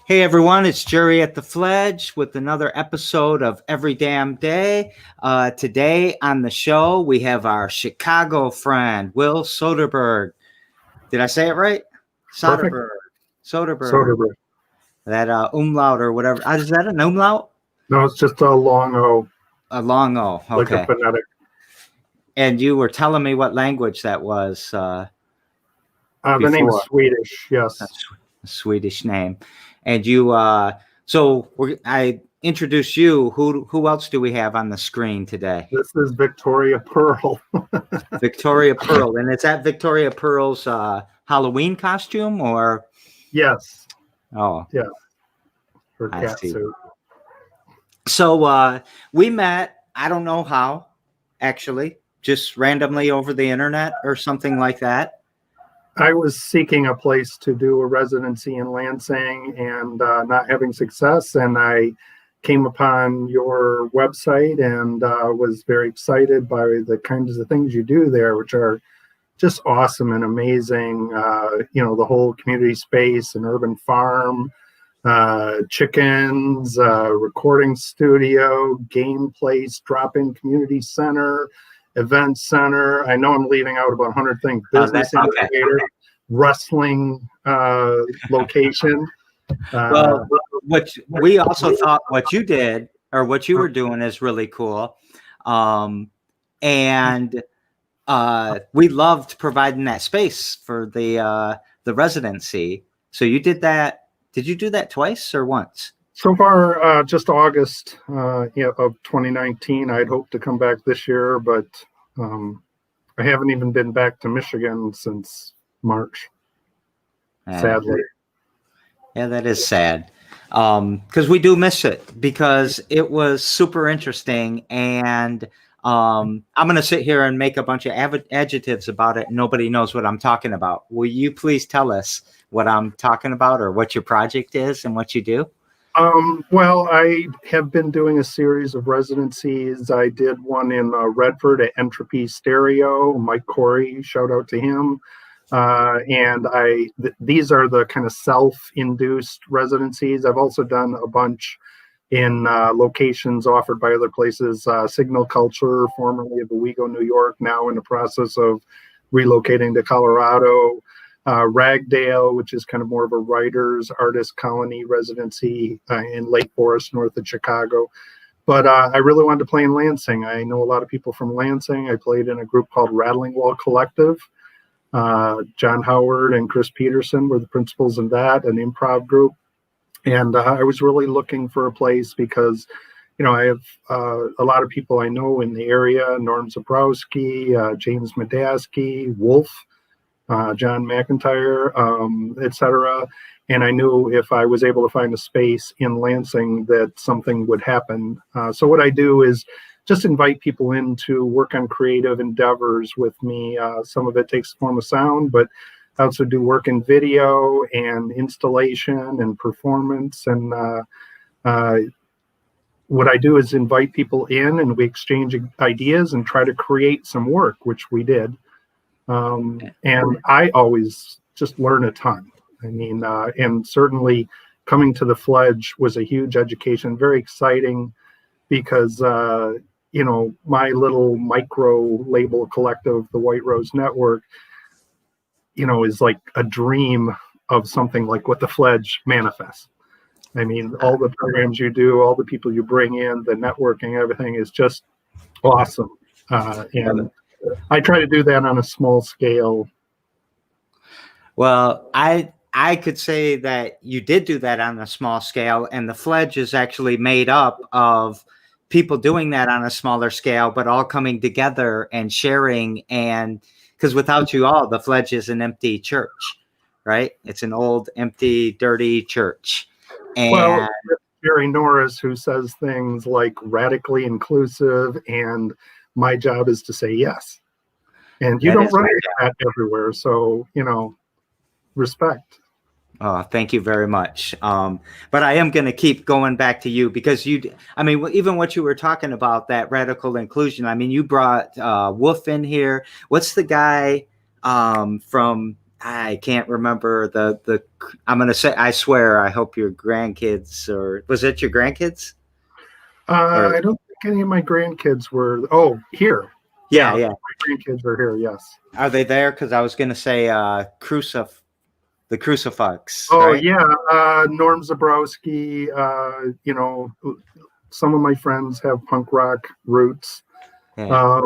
Hey everyone, it's Jerry at the Fledge with another episode of Every Damn Day. Today on the show, we have our Chicago friend, Will Sōderberg. Did I say it right? Perfect. Sōderberg. That umlaut or whatever. Is that an umlaut? No, it's just a long O. A long O, okay. Like a phonetic. And you were telling me what language that was. The name is Swedish, yes. That's a Swedish name. And you, I introduced you. Who else do we have on the screen today? This is Victoria Pearl. Victoria Pearl. And is that Victoria Pearl's Halloween costume or? Yes. Oh. Yeah. Her cat suit. So we met, I don't know how, actually, just randomly over the internet or something like that. I was seeking a place to do a residency in Lansing and not having success. And I came upon your website and was very excited by the kinds of things you do there, which are just awesome and amazing. The whole community space, an urban farm, chickens, recording studio, game place, drop-in community center, event center. I know I'm leaving out about 100 things. Business incubator, wrestling location. Well, what we also thought what you did or what you were doing is really cool. And we loved providing that space for the residency. So you did that. Did you do that twice or once? So far, just August of 2019. I'd hoped to come back this year, but I haven't even been back to Michigan since March. Sadly. Yeah, that is sad. Because we do miss it because it was super interesting. And I'm going to sit here and make a bunch of adjectives about it. Nobody knows what I'm talking about. Will you please tell us what I'm talking about or what your project is and what you do? Well, I have been doing a series of residencies. I did one in Redford at Entropy Stereo. Mike Corey, shout out to him. And these are the kind of self-induced residencies. I've also done a bunch in locations offered by other places. Signal Culture, formerly of Owego, New York, now in the process of relocating to Colorado. Ragdale, which is kind of more of a writer's artist colony residency in Lake Forest, north of Chicago. But I really wanted to play in Lansing. I know a lot of people from Lansing. I played in a group called Rattling Wall Collective. John Howard and Chris Peterson were the principals of that, an improv group. And I was really looking for a place because, I have a lot of people I know in the area, Norm Zabrowski, James Medaski, Wolf, John McIntyre, etc. And I knew if I was able to find a space in Lansing that something would happen. So what I do is just invite people in to work on creative endeavors with me. Some of it takes the form of sound, but I also do work in video and installation and performance. And what I do is invite people in and we exchange ideas and try to create some work, which we did. And I always just learn a ton. I mean, and certainly coming to the Fledge was a huge education, very exciting because, my little micro label collective, the White Rose Network, is like a dream of something like what the Fledge manifests. I mean, all the programs you do, all the people you bring in, the networking, everything is just awesome. And I try to do that on a small scale. Well, I could say that you did do that on a small scale, and the Fledge is actually made up of people doing that on a smaller scale, but all coming together and sharing. And because without you all, the Fledge is an empty church, right? It's an old, empty, dirty church. And well, Jerry Norris, who says things like radically inclusive, and my job is to say yes. And you don't run that everywhere. So, respect. Oh, thank you very much. But I am going to keep going back to you because even what you were talking about, that radical inclusion, you brought Wolf in here. What's the guy from I can't remember the. I'm gonna say. I swear. I hope your grandkids, or was it your grandkids? Or I don't think any of my grandkids were. Oh, here. yeah, Yeah, yeah. my grandkids are here. Yes. Are they there? Because I was gonna say the crucifix, Oh, right? yeah. Norm Zabrowski. Some of my friends have punk rock roots. Yeah.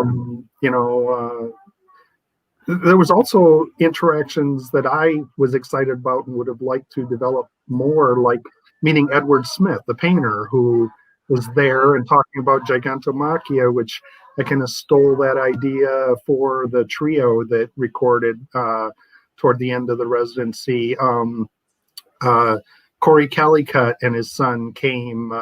There was also interactions that I was excited about and would have liked to develop more, like meeting Edward Smith, the painter, who was there and talking about Gigantomachia, which I kind of stole that idea for the trio that recorded toward the end of the residency. Corey Callicutt and his son came,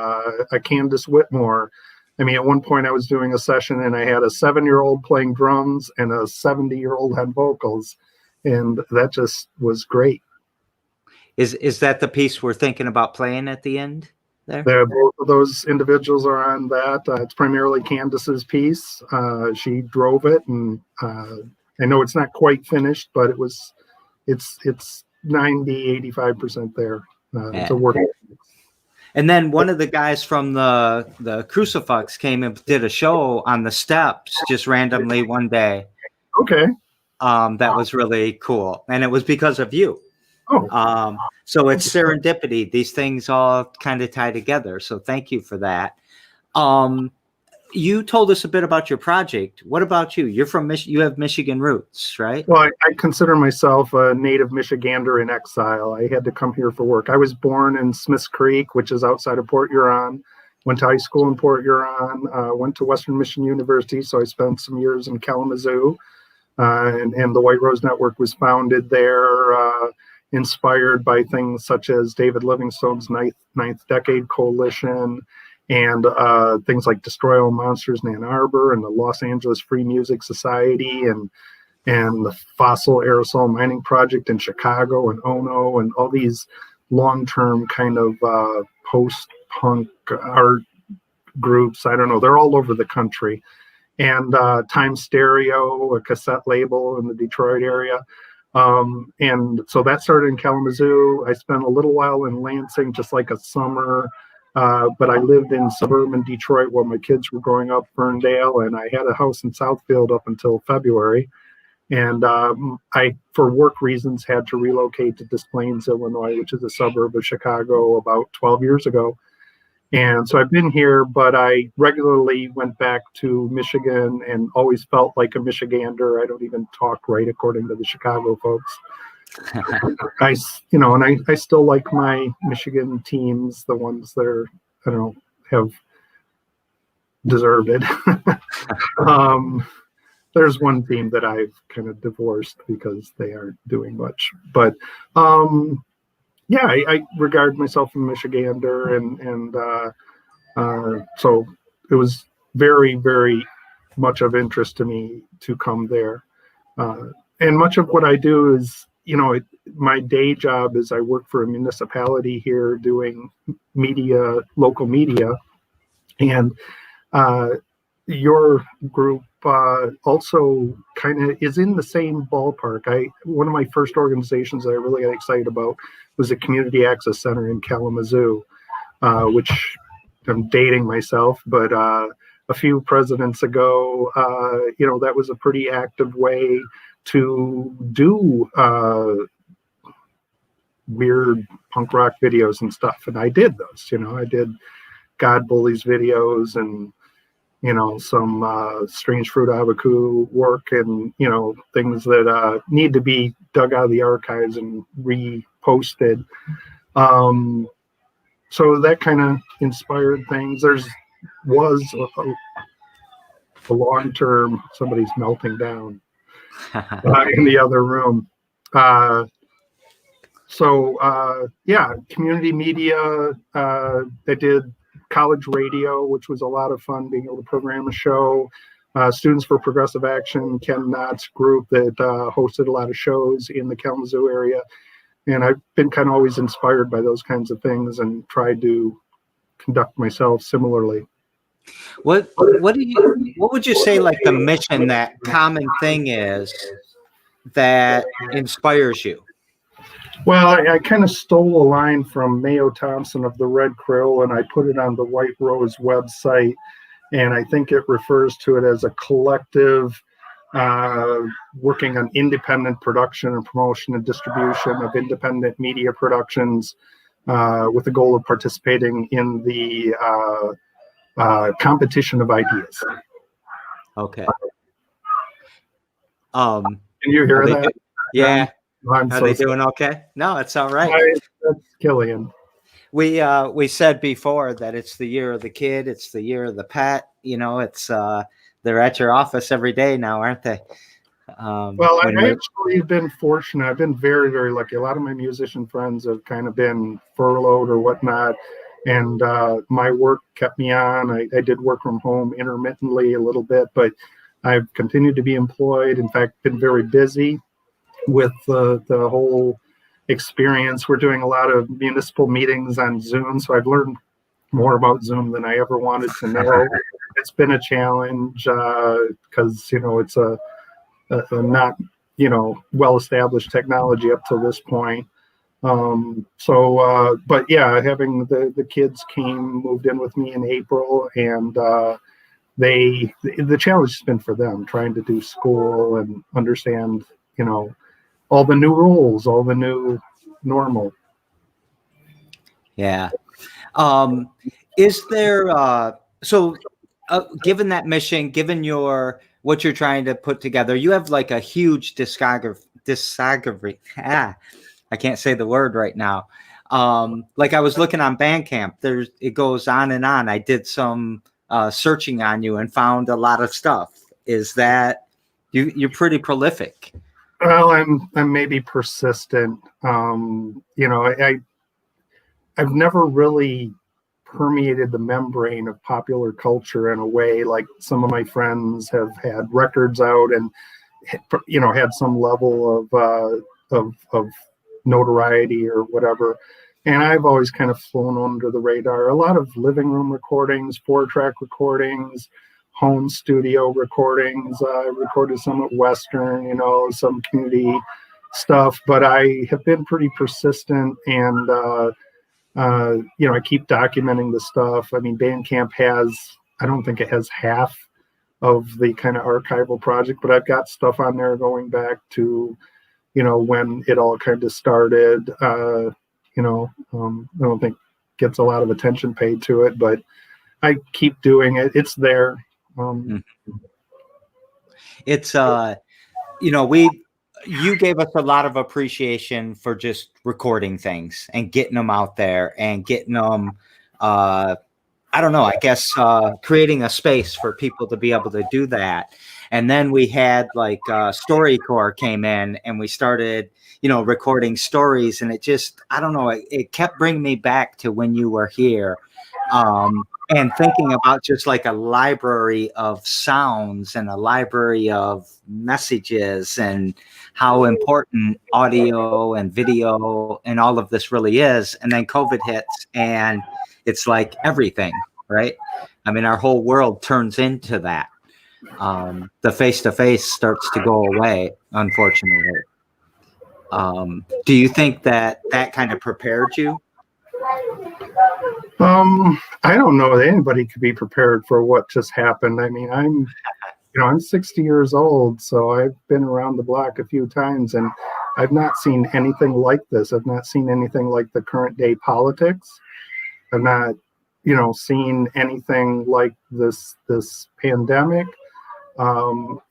Candace Whitmore. I mean, at one point I was doing a session and I had a 7-year-old playing drums and a 70-year-old had vocals. And that just was great. Is that the piece we're thinking about playing at the end there? Both of those individuals are on that. It's primarily Candace's piece. She drove it, and I know it's not quite finished, but it's 90-85% there. It's a work. And then one of the guys from the Crucifix came and did a show on the steps just randomly one day. Okay. That was really cool, and it was because of you. Oh. So it's serendipity. These things all kind of tie together. So thank you for that. You told us a bit about your project. What about you? You're from you have Michigan roots, right? Well, I consider myself a native Michigander in exile. I had to come here for work. I was born in Smiths Creek, which is outside of Port Huron. Went to high school in Port Huron. Went to Western Michigan University, so I spent some years in Kalamazoo. And the White Rose Network was founded there, inspired by things such as David Livingstone's Ninth Decade Coalition, and things like Destroy All Monsters in Ann Arbor and the Los Angeles Free Music Society and the Fossil Aerosol Mining Project in Chicago and Ono and all these long-term kind of post-punk art groups. I don't know. They're all over the country. And Time Stereo, a cassette label in the Detroit area. And so that started in Kalamazoo. I spent a little while in Lansing, just like a summer. But I lived in suburban Detroit while my kids were growing up, Ferndale, and I had a house in Southfield up until February. And I, for work reasons, had to relocate to Des Plaines, Illinois, which is a suburb of Chicago, about 12 years ago. And so I've been here, but I regularly went back to Michigan and always felt like a Michigander. I don't even talk right according to the Chicago folks. I still like my Michigan teams, the ones that are, I don't know, have deserved it. There's one team that I've kind of divorced because they aren't doing much. But yeah, I regard myself a Michigander, and so it was very, very much of interest to me to come there. And much of what I do is, my day job is I work for a municipality here doing media, local media, and your group also kind of is in the same ballpark. One of my first organizations that I really got excited about was a community access center in Kalamazoo, which I'm dating myself, but a few presidents ago, that was a pretty active way to do weird punk rock videos and stuff. And I did those, I did God Bullies videos and, some Strange Fruit Abaku work and, things that need to be dug out of the archives and reposted. So that kind of inspired things. Was a long-term, somebody's melting down in the other room. Yeah, community media. They did college radio, which was a lot of fun, being able to program a show. Students for Progressive Action, Ken Knott's group that hosted a lot of shows in the Kalamazoo area. And I've been kind of always inspired by those kinds of things and tried to conduct myself similarly. What would you say, like, the mission, that common thing is that inspires you? Well, I kind of stole a line from Mayo Thompson of the Red Krill, and I put it on the White Rose website. And I think it refers to it as a collective working on independent production and promotion and distribution of independent media productions with the goal of participating in the competition of ideas. Okay. Can you hear that? Yeah. I'm Are so they sorry. doing okay? No, it's all right. That's Killian. We said before that it's the year of the kid, it's the year of the pet. You know, it's they're at your office every day now, aren't they? Well, I actually have been fortunate. I've been very, very lucky. A lot of my musician friends have kind of been furloughed or whatnot, and my work kept me on. I did work from home intermittently a little bit, but I've continued to be employed. In fact, been very busy with the whole experience. We're doing a lot of municipal meetings on Zoom, so I've learned more about Zoom than I ever wanted to know. It's been a challenge because it's a not well-established technology up to this point. But yeah, having the kids moved in with me in April, and the challenge has been for them trying to do school and understand all the new rules, all the new normal. Yeah. Is there given that mission, given what you're trying to put together, you have like a huge discography. I can't say the word right now. Like I was looking on Bandcamp, it goes on and on. I did some searching on you and found a lot of stuff. Is that you're pretty prolific? Well, I'm maybe persistent. I've never really permeated the membrane of popular culture in a way like some of my friends have had records out and had some level of notoriety or whatever. And I've always kind of flown under the radar. A lot of living room recordings, 4-track recordings, home studio recordings. I recorded some at Western, some community stuff, but I have been pretty persistent, and I keep documenting the stuff. I mean, Bandcamp I don't think it has half of the kind of archival project, but I've got stuff on there going back to, when it all kind of started. I don't think gets a lot of attention paid to it, but I keep doing it. It's there. It's you gave us a lot of appreciation for just recording things and getting them out there and getting them I don't know, I guess creating a space for people to be able to do that. And then we had like StoryCorps came in, and we started recording stories, and it just, I don't know, it kept bringing me back to when you were here. And thinking about just like a library of sounds and a library of messages and how important audio and video and all of this really is. And then COVID hits, and it's like everything, right? I mean, our whole world turns into that. The face-to-face starts to go away, unfortunately. Do you think that kind of prepared you? I don't know that anybody could be prepared for what just happened. I mean, I'm 60 years old, so I've been around the block a few times, and I've not seen anything like this. I've not seen anything like the current day politics. I've not, seen anything like this pandemic. You'd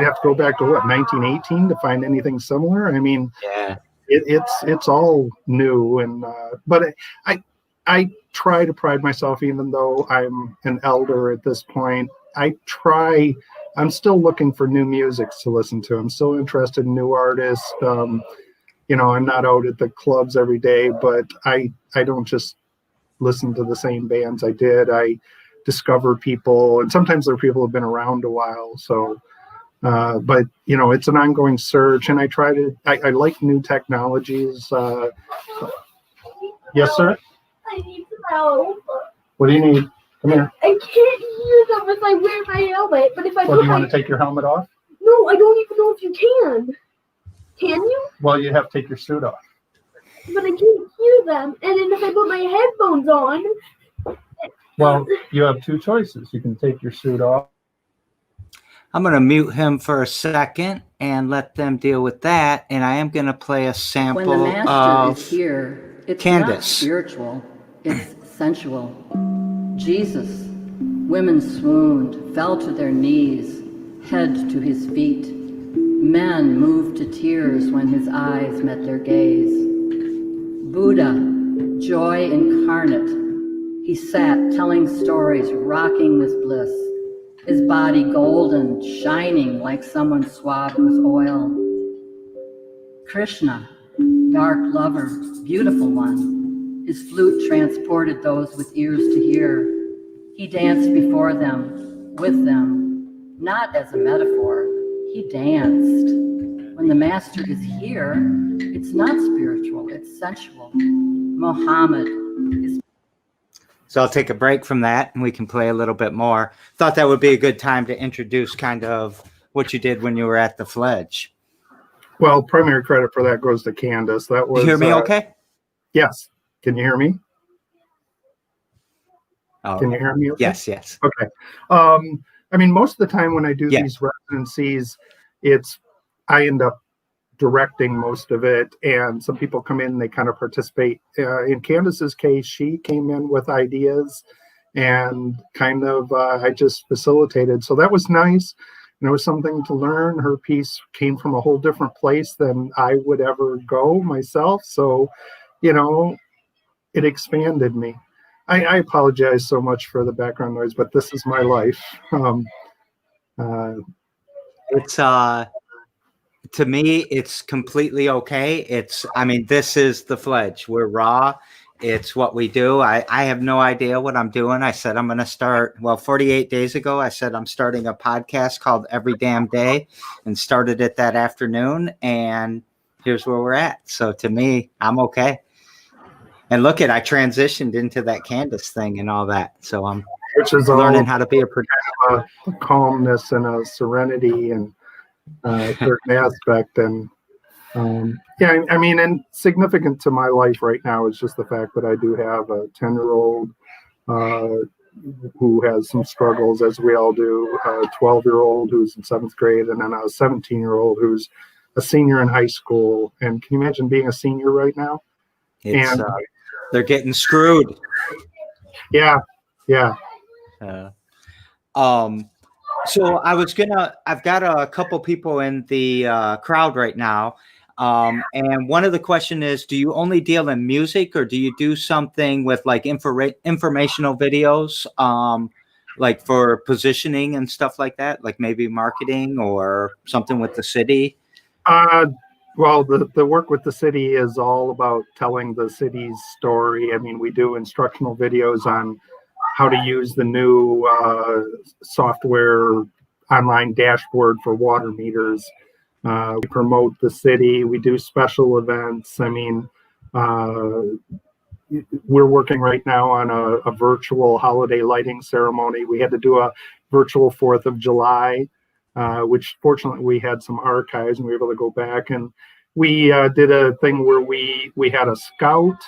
have to go back to 1918 to find anything similar. I mean, yeah. It's all new, and but I try to pride myself, even though I'm an elder at this point. I'm still looking for new music to listen to. I'm still interested in new artists. I'm not out at the clubs every day, but I don't just listen to the same bands I did. I discover people, and sometimes they're people who've been around a while. So. But it's an ongoing search, and I like new technologies. Yes, sir. I need some help. What do you need? Come here. I can't hear them if I wear my helmet, but if I Well, do you want to take your helmet off? No, I don't even know if you can. Can you? Well, you have to take your suit off. But I can't hear them. And then if I put my headphones on... Well, you have two choices. You can take your suit off. I'm going to mute him for a second and let them deal with that. And I am going to play a sample When the master of is here, it's Candace. not spiritual, it's sensual. Jesus, women swooned, fell to their knees, head to his feet. Men moved to tears when his eyes met their gaze. Buddha, joy incarnate, he sat telling stories, rocking with bliss. His body golden, shining like someone swabbed with oil. Krishna, dark lover, beautiful one. His flute transported those with ears to hear. He danced before them, with them, not as a metaphor. He danced. When the master is here, it's not spiritual, it's sensual. Muhammad is... So I'll take a break from that and we can play a little bit more. Thought that would be a good time to introduce kind of what you did when you were at the Fledge. Well, primary credit for that goes to Candace. That was. You hear me okay? Yes. Can you hear me? Oh, Can you hear me okay? Yes, yes. Okay. I mean, most of the time when I do these residencies, I end up directing most of it, and some people come in, they kind of participate. In Candace's case, she came in with ideas and kind of I just facilitated. So that was nice. And it was something to learn. Her piece came from a whole different place than I would ever go myself. So, you know, it expanded me. I apologize so much for the background noise, but this is my life. It's to me, it's completely okay. I mean, this is the Fledge. We're raw. It's what we do. I have no idea what I'm doing. I said I'm going to start, 48 days ago, I said I'm starting a podcast called Every Damn Day and started it that afternoon. And here's where we're at. So to me, I'm okay. And look I transitioned into that Candace thing and all that. So I'm learning how to be a producer. A calmness and a serenity and certain aspect. And yeah, I mean, and significant to my life right now is just the fact that I do have a 10-year-old who has some struggles, as we all do, a 12-year-old who's in 7th grade, and then a 17-year-old who's a senior in high school. And can you imagine being a senior right now? And they're getting screwed. Yeah. So I've got a couple people in the crowd right now. And one of the question is, do you only deal in music, or do you do something with like informational videos, like for positioning and stuff like that, like maybe marketing or something with the city? Well, the work with the city is all about telling the city's story. I mean, we do instructional videos on how to use the new software online dashboard for water meters. We promote the city. We do special events. I mean, we're working right now on a virtual holiday lighting ceremony. We had to do a virtual 4th of July, which fortunately we had some archives and we were able to go back. And we did a thing where we had a scout.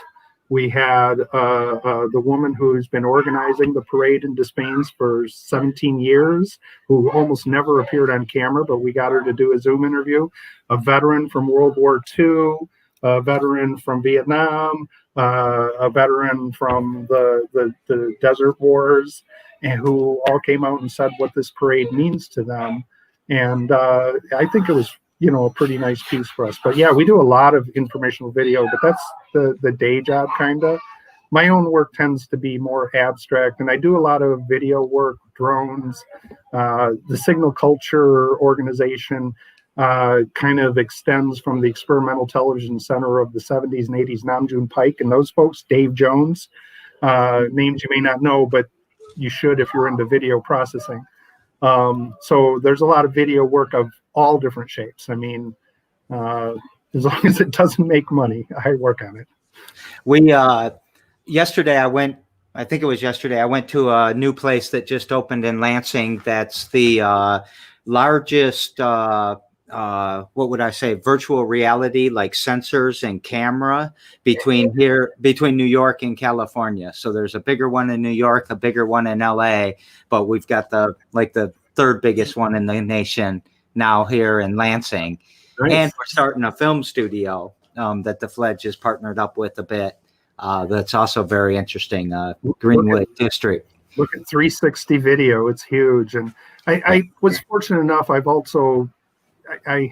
We had the woman who's been organizing the parade in Des Plaines for 17 years, who almost never appeared on camera, but we got her to do a Zoom interview. A veteran from World War II, a veteran from Vietnam, a veteran from the Desert Wars, and who all came out and said what this parade means to them. And I think it was, a pretty nice piece for us. But yeah, we do a lot of informational video, but that's the day job kind of. My own work tends to be more abstract, and I do a lot of video work, drones. The Signal Culture organization kind of extends from the Experimental Television Center of the 70s and 80s, Namjoon Pike, and those folks, Dave Jones, names you may not know, but you should if you're into video processing. So there's a lot of video work of all different shapes. I mean, as long as it doesn't make money, I work on it. We yesterday I went I think it was yesterday. I went to a new place that just opened in Lansing. That's the largest, what would I say, virtual reality, like sensors and camera between New York and California. So there's a bigger one in New York, a bigger one in LA, but we've got the third biggest one in the nation now here in Lansing. Nice. And we're starting a film studio that the Fledge is partnered up with a bit. That's also very interesting. Greenwood District. Look at 360 video. It's huge. And I was fortunate enough. I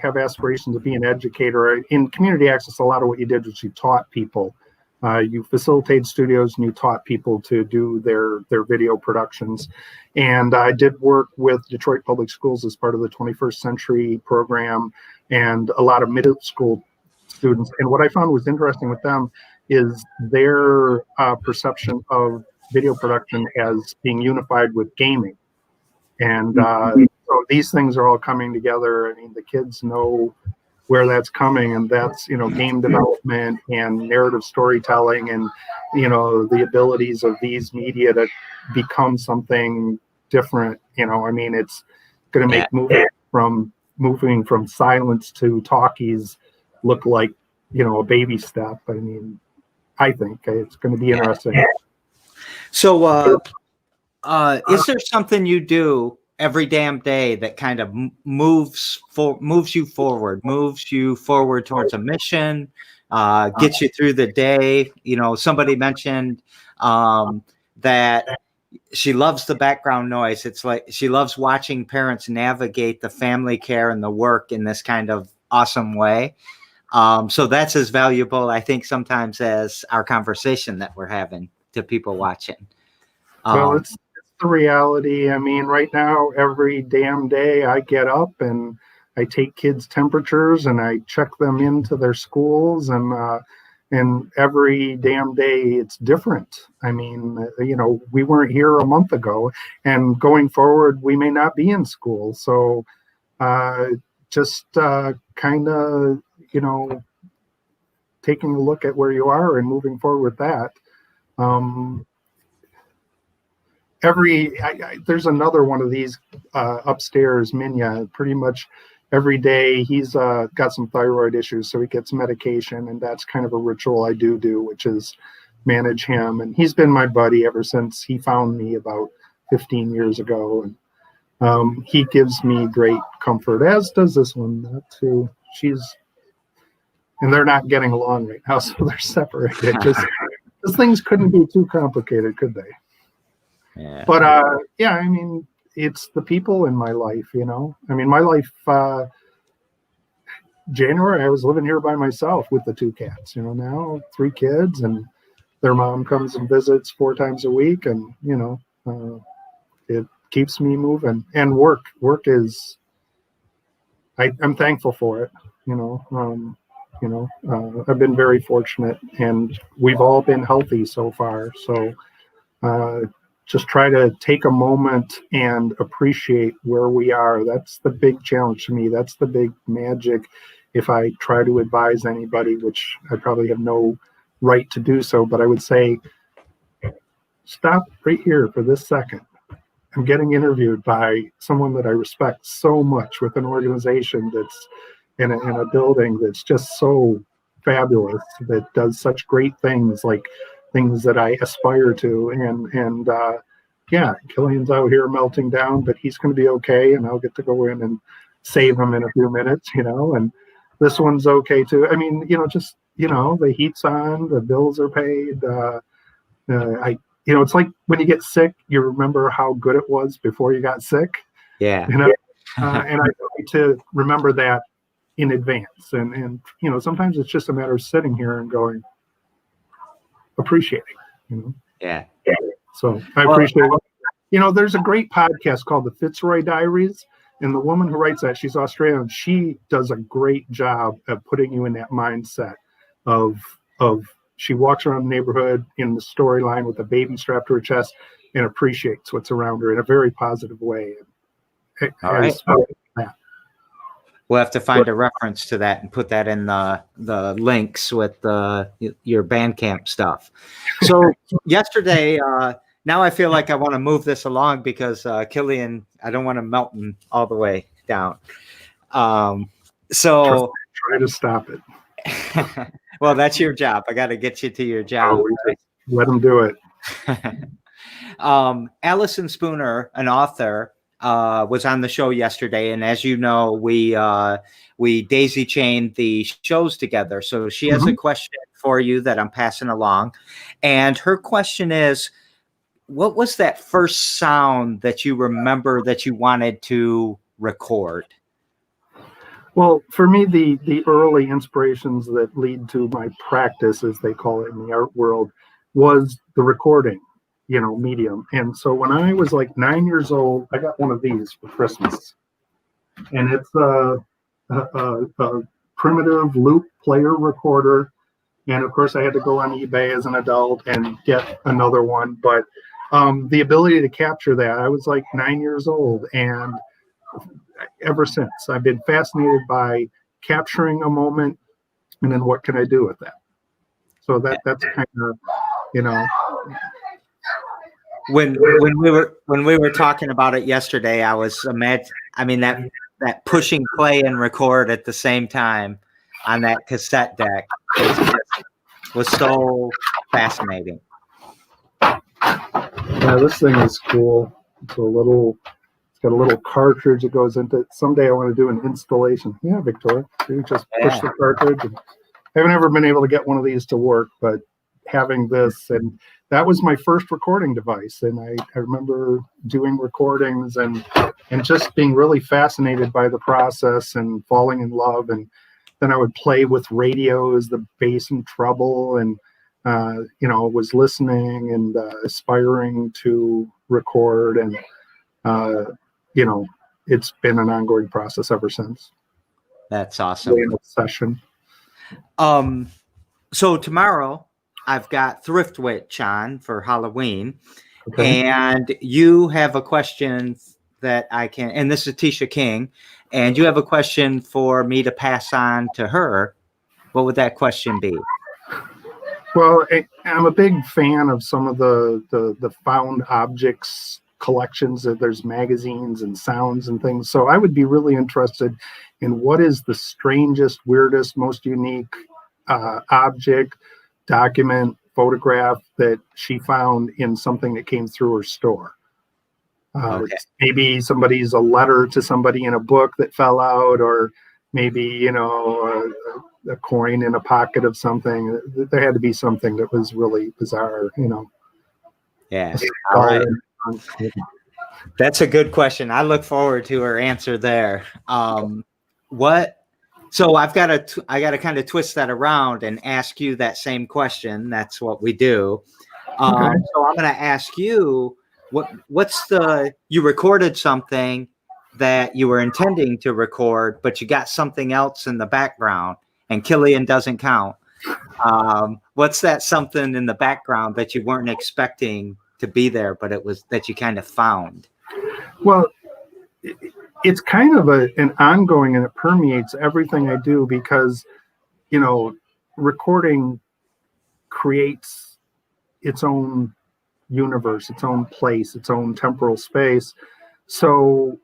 have aspirations to be an educator. In community access, a lot of what you did was you taught people. You facilitated studios and you taught people to do their video productions. And I did work with Detroit Public Schools as part of the 21st Century program and a lot of middle school students. And what I found was interesting with them is their perception of video production as being unified with gaming. And so these things are all coming together. I mean, the kids know where that's coming, and that's, game development and narrative storytelling and, the abilities of these media to become something different. I mean, it's going to make moving from silence to talkies look like, a baby step. I mean, I think it's going to be interesting. So, is there something you do every damn day that kind of moves you forward towards a mission, gets you through the day? Somebody mentioned that she loves the background noise. It's like she loves watching parents navigate the family care and the work in this kind of awesome way. So that's as valuable, I think, sometimes as our conversation that we're having to people watching. Well, it's the reality. I mean, right now, every damn day I get up and I take kids' temperatures and I check them into their schools, and every damn day it's different. I mean, we weren't here a month ago, and going forward, we may not be in school. So just kind of, taking a look at where you are and moving forward with that. There's another one of these upstairs, Minya. Pretty much every day he's got some thyroid issues, so he gets medication, and that's kind of a ritual I do, which is manage him. And he's been my buddy ever since he found me about 15 years ago. And he gives me great comfort, as does this one too. And they're not getting along right now, so they're separated. Just things couldn't be too complicated, could they? Yeah. But I mean, it's the people in my life, I mean, my life, January, I was living here by myself with the 2 cats, now 3 kids, and their mom comes and visits 4 times a week. And, it keeps me moving. And work is, I'm thankful for it. I've been very fortunate, and we've all been healthy so far. So just try to take a moment and appreciate where we are. That's the big challenge to me. That's the big magic. If I try to advise anybody, which I probably have no right to do so, but I would say, stop right here for this second. I'm getting interviewed by someone that I respect so much with an organization that's in a building that's just so fabulous, that does such great things, like things that I aspire to. And Killian's out here melting down, but he's going to be okay, and I'll get to go in and save him in a few minutes, and this one's okay too. I mean, the heat's on, the bills are paid. It's like when you get sick, you remember how good it was before you got sick. Yeah. And I try to remember that in advance. And sometimes it's just a matter of sitting here and going, appreciating, Yeah. So I appreciate it. There's a great podcast called The Fitzroy Diaries, and the woman who writes that, she's Australian. She does a great job at putting you in that mindset of she walks around the neighborhood in the storyline with a baby strapped to her chest and appreciates what's around her in a very positive way. All right. We'll have to find a reference to that and put that in the links with your Bandcamp stuff. So yesterday, now I feel like I want to move this along because Killian, I don't want to melt him all the way down. So try to stop it. Well, that's your job. I got to get you to your job. Right? Let him do it. Allison Spooner, an author, was on the show yesterday, and as you know, we daisy chained the shows together. So she has a question for you that I'm passing along, and her question is, what was that first sound that you remember that you wanted to record? Well, for me, the early inspirations that lead to my practice, as they call it in the art world, was the recording, medium. And so when I was like 9 years old, I got one of these for Christmas. And it's a primitive loop player recorder. And of course, I had to go on eBay as an adult and get another one. But the ability to capture that, I was like 9 years old. And ever since, I've been fascinated by capturing a moment and then what can I do with that. So that's kind of, when we were talking about it yesterday, I was that pushing play and record at the same time on that cassette deck was so fascinating. Yeah, this thing is cool. It's got a little cartridge that goes into it. Someday I want to do an installation. Yeah, Victoria, you just push the cartridge. I haven't ever been able to get one of these to work, but having this, and that was my first recording device. And I remember doing recordings and just being really fascinated by the process and falling in love. And then I would play with radios, the bass and treble, and was listening and aspiring to record. And it's been an ongoing process ever since. That's awesome. An obsession. So tomorrow I've got Thrift Witch on for Halloween, and you have a question that I can, and this is Tisha King, and you have a question for me to pass on to her. What would that question be? Well, I'm a big fan of some of the found objects collections. There's magazines and sounds and things. So I would be really interested in what is the strangest, weirdest, most unique object, document, photograph that she found in something that came through her store. Maybe somebody's a letter to somebody in a book that fell out, or maybe, a coin in a pocket of something. There had to be something that was really bizarre, Yeah. All right. That's a good question. I look forward to her answer there. So I got to kind of twist that around and ask you that same question. That's what we do. So I'm going to ask you, you recorded something that you were intending to record, but you got something else in the background, and Killian doesn't count. What's that something in the background that you weren't expecting to be there, but it was that you kind of found? Well, it's kind of an ongoing, and it permeates everything I do because, recording creates its own universe, its own place, its own temporal space. So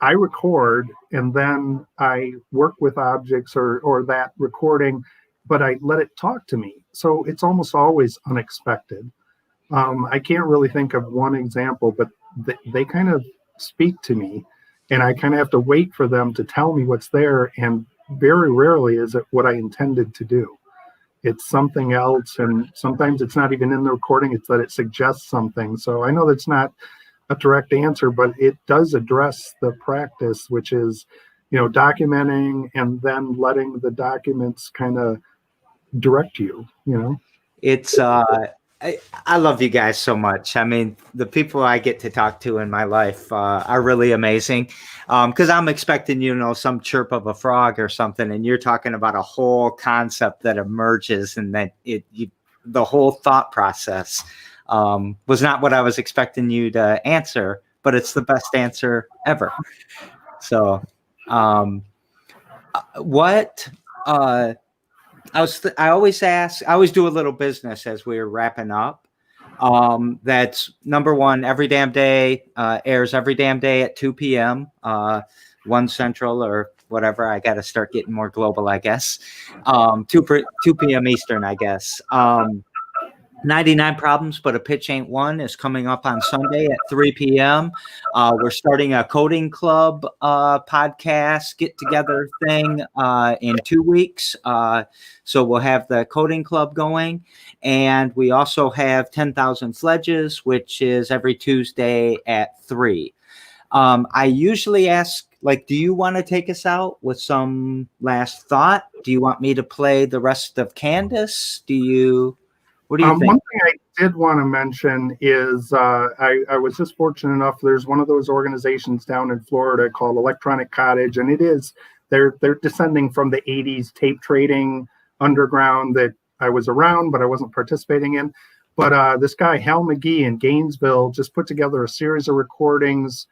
I record and then I work with objects or that recording, but I let it talk to me. So it's almost always unexpected. I can't really think of one example, but they kind of speak to me, and I kind of have to wait for them to tell me what's there. And very rarely is it what I intended to do. It's something else. And sometimes it's not even in the recording. It's that it suggests something. So I know that's not a direct answer, but it does address the practice, which is, documenting and then letting the documents kind of direct you, It's, I love you guys so much. I mean, the people I get to talk to in my life are really amazing. Because I'm expecting, some chirp of a frog or something, and you're talking about a whole concept that emerges, and that the whole thought process was not what I was expecting you to answer, but it's the best answer ever. So, What I always ask, I always do a little business as we're wrapping up. That's number one, every damn day, airs every damn day at 2 p.m. 1 Central or whatever. I got to start getting more global, I guess. 2 p.m. Eastern, I guess. 99 Problems, but a Pitch Ain't One is coming up on Sunday at 3 p.m. We're starting a coding club podcast get together thing in 2 weeks. So we'll have the coding club going. And we also have 10,000 Fledges, which is every Tuesday at 3. I usually ask, like, do you want to take us out with some last thought? Do you want me to play the rest of Candace? What do you think? One thing I did want to mention is I was just fortunate enough. There's one of those organizations down in Florida called Electronic Cottage, and they're descending from the 80s tape trading underground that I was around, but I wasn't participating in. But this guy, Hal McGee in Gainesville, just put together a series of recordings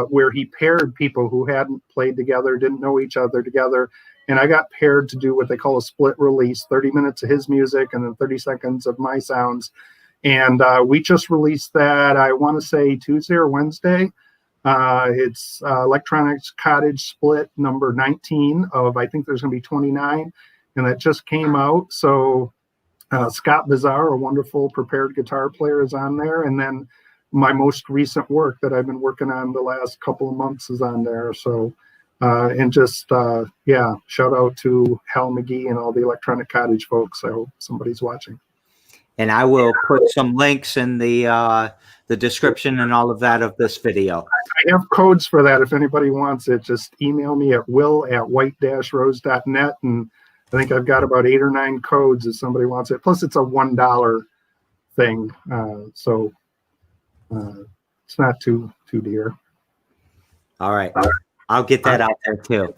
where he paired people who hadn't played together, didn't know each other together. And I got paired to do what they call a split release, 30 minutes of his music and then 30 seconds of my sounds. And we just released that, I want to say Tuesday or Wednesday. It's Electronics Cottage Split number 19 of, I think there's going to be 29. And that just came out. So Scott Bizarre, a wonderful prepared guitar player, is on there. And then my most recent work that I've been working on the last couple of months is on there. So and just, shout out to Hal McGee and all the Electronic Cottage folks. I hope somebody's watching. And I will put some links in the description and all of that of this video. I have codes for that. If anybody wants it, just email me at will@white-rose.net. And I think I've got about 8 or 9 codes if somebody wants it. Plus, it's a $1 thing. So it's not too dear. All right. I'll get that out there too.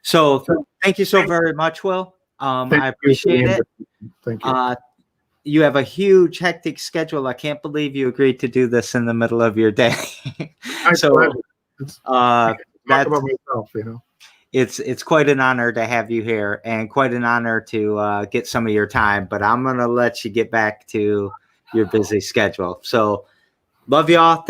So thank you so very much, Will. I appreciate it. Thank you. You have a huge, hectic schedule. I can't believe you agreed to do this in the middle of your day. So that's about myself, it's quite an honor to have you here and quite an honor to get some of your time. But I'm going to let you get back to your busy schedule. So love y'all.